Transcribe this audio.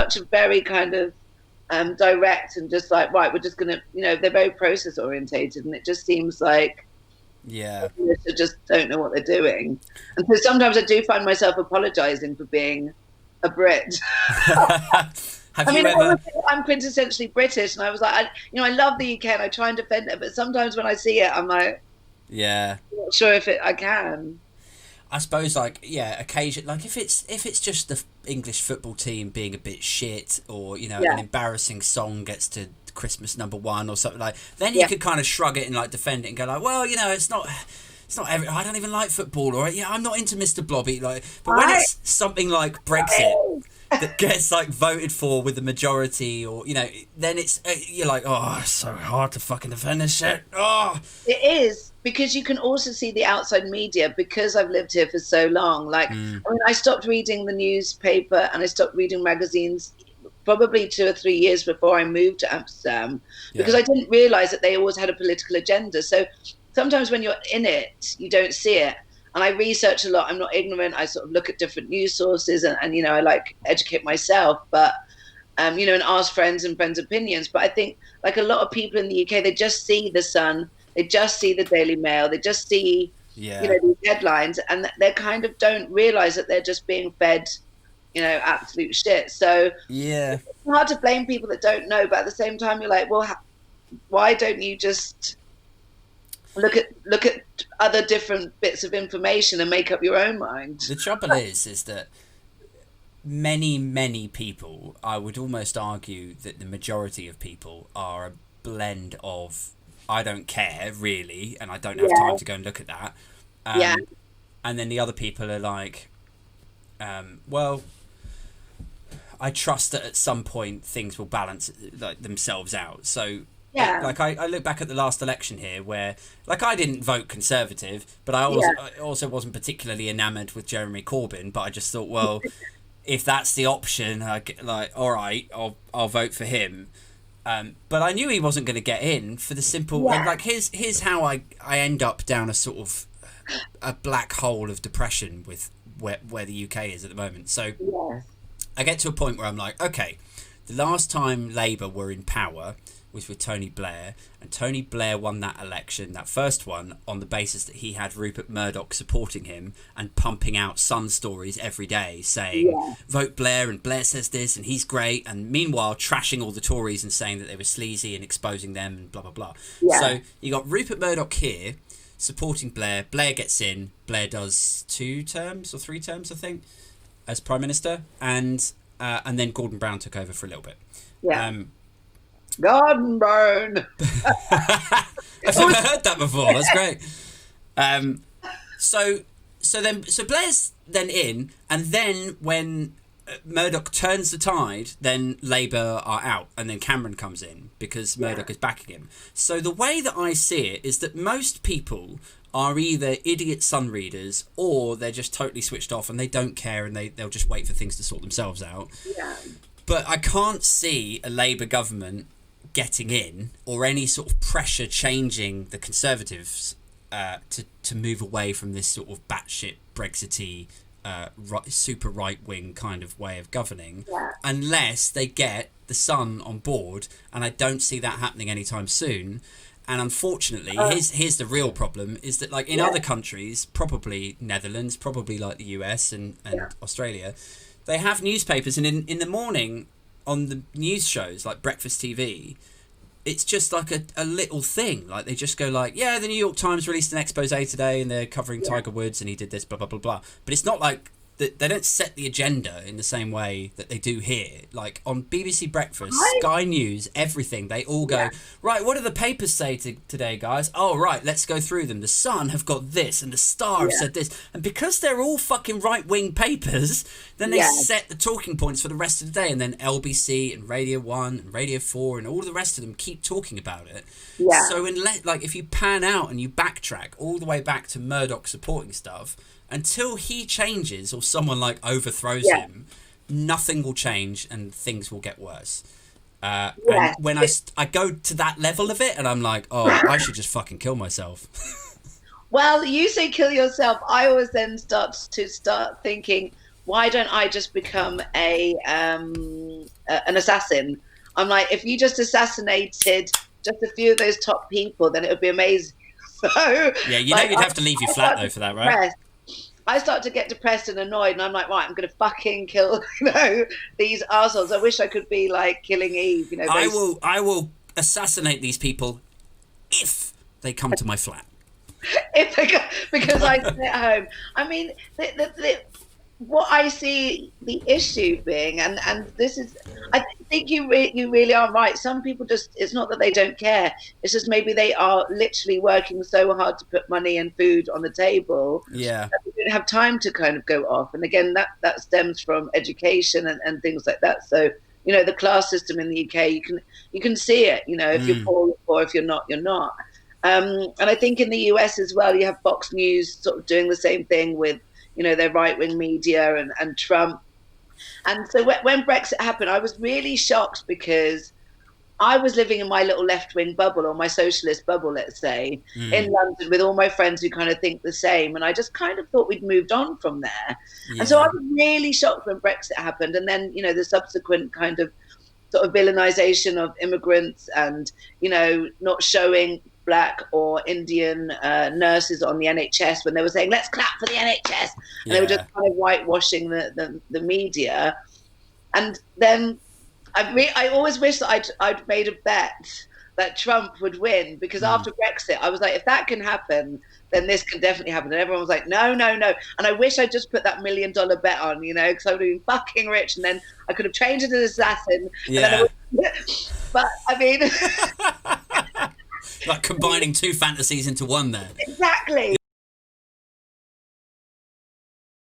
such a very kind of direct and just like, right, we're just going to, they're very process orientated, and it just seems like they just don't know what they're doing. And so sometimes I do find myself apologizing for being a Brit. Have you ever... I'm quintessentially British, and I was like, I love the UK and I try and defend it, but sometimes when I see it, I'm like, I'm not sure if I can. I suppose, occasion, if it's just the English football team being a bit shit, or an embarrassing song gets to Christmas #1 or something then you could kind of shrug it and defend it and go well, it's not I don't even like football, or I'm not into Mr. Blobby, but when it's something like Brexit that gets voted for with the majority, or then it's you're like, oh, it's so hard to fucking defend this shit. Oh, it is, because you can also see the outside media, because I've lived here for so long. I stopped reading the newspaper and I stopped reading magazines probably 2 or 3 years before I moved to Amsterdam, because I didn't realize that they always had a political agenda. So sometimes when you're in it, you don't see it. And I research a lot. I'm not ignorant. I sort of look at different news sources, and I educate myself, but and ask friends and friends' opinions. But I think a lot of people in the UK, they just see the Sun, they just see the Daily Mail, they just see these headlines, and they kind of don't realize that they're just being fed absolute shit. So it's hard to blame people that don't know, but at the same time you're like, well, why don't you just look at other different bits of information and make up your own mind? The trouble is that many people, I would almost argue that the majority of people are a blend of I don't care really, and I don't have time to go and look at that, and then the other people are like, well, I trust that at some point things will balance themselves out. So I look back at the last election here, where I didn't vote Conservative, but I also wasn't particularly enamoured with Jeremy Corbyn. But I just thought, well, if that's the option, all right, I'll vote for him. But I knew he wasn't going to get in for the simple. And here's how I end up down a sort of a black hole of depression with where the UK is at the moment. So I get to a point where I'm like, okay, the last time Labour were in power was with Tony Blair, and Tony Blair won that election, that first one, on the basis that he had Rupert Murdoch supporting him and pumping out Sun stories every day saying, vote Blair, and Blair says this, and he's great, and meanwhile trashing all the Tories and saying that they were sleazy and exposing them and blah, blah, blah. So you got Rupert Murdoch here supporting Blair. Blair gets in. Blair does 2 terms or 3 terms, I think, as Prime Minister, and then Gordon Brown took over for a little bit. Gordon Brown. I've never heard that before. That's great. So Blair's then in, and then when Murdoch turns the tide, then Labour are out, and then Cameron comes in because Murdoch is backing him. So the way that I see it is that most people are either idiot Sun readers, or they're just totally switched off and they don't care, and they'll just wait for things to sort themselves out. But I can't see a Labour government getting in, or any sort of pressure changing the Conservatives to move away from this sort of batshit Brexity super right-wing kind of way of governing, unless they get the Sun on board, and I don't see that happening anytime soon. And unfortunately, here's the real problem, is that in other countries, probably Netherlands, probably like the US and Australia, they have newspapers, and in the morning on the news shows like Breakfast TV, it's just a little thing. They just go the New York Times released an expose today and they're covering Tiger Woods and he did this, blah, blah, blah, blah. But it's not they don't set the agenda in the same way that they do here. On BBC Breakfast, Sky News, everything, they all go, right, what do the papers say today, guys? Oh, right, let's go through them. The Sun have got this, and the Star have said this. And because they're all fucking right-wing papers, then they set the talking points for the rest of the day, and then LBC and Radio 1 and Radio 4 and all the rest of them keep talking about it. So if you pan out and you backtrack all the way back to Murdoch supporting stuff, until he changes or someone overthrows him, nothing will change and things will get worse. And when I go to that level of it, and I'm like, oh, I should just fucking kill myself. Well, you say kill yourself. I always then start thinking, why don't I just become a an assassin. I'm like, if you just assassinated just a few of those top people, then it would be amazing. So yeah, you know, you'd have to leave your flat though for that, right? I start to get depressed and annoyed, and I'm like, right, I'm going to fucking kill, these assholes. I wish I could be like Killing Eve, I will assassinate these people if they come to my flat. If they go, because I sit at home. I mean, what I see the issue being, and this is, I think you really are right. Some people just, it's not that they don't care. It's just maybe they are literally working so hard to put money and food on the table. Yeah. That they don't have time to kind of go off. And again, that stems from education and things like that. So, the class system in the UK, you can see it, if you're poor, or if you're not, you're not. And I think in the US as well, you have Fox News sort of doing the same thing with, their right-wing media and Trump. And so when Brexit happened, I was really shocked because I was living in my little left-wing bubble, or my socialist bubble, let's say, in London with all my friends who kind of think the same. And I just kind of thought we'd moved on from there. Yeah. And so I was really shocked when Brexit happened. And then, the subsequent kind of sort of villainization of immigrants and, not showing Black or Indian nurses on the NHS when they were saying, let's clap for the NHS. And they were just kind of whitewashing the media. And then I always wish that I'd made a bet that Trump would win, because after Brexit, I was like, if that can happen, then this can definitely happen. And everyone was like, no. And I wish I'd just put that $1 million bet on, because I would have been fucking rich, and then I could have trained as an assassin. Yeah. But I mean... like combining two fantasies into one there. Exactly.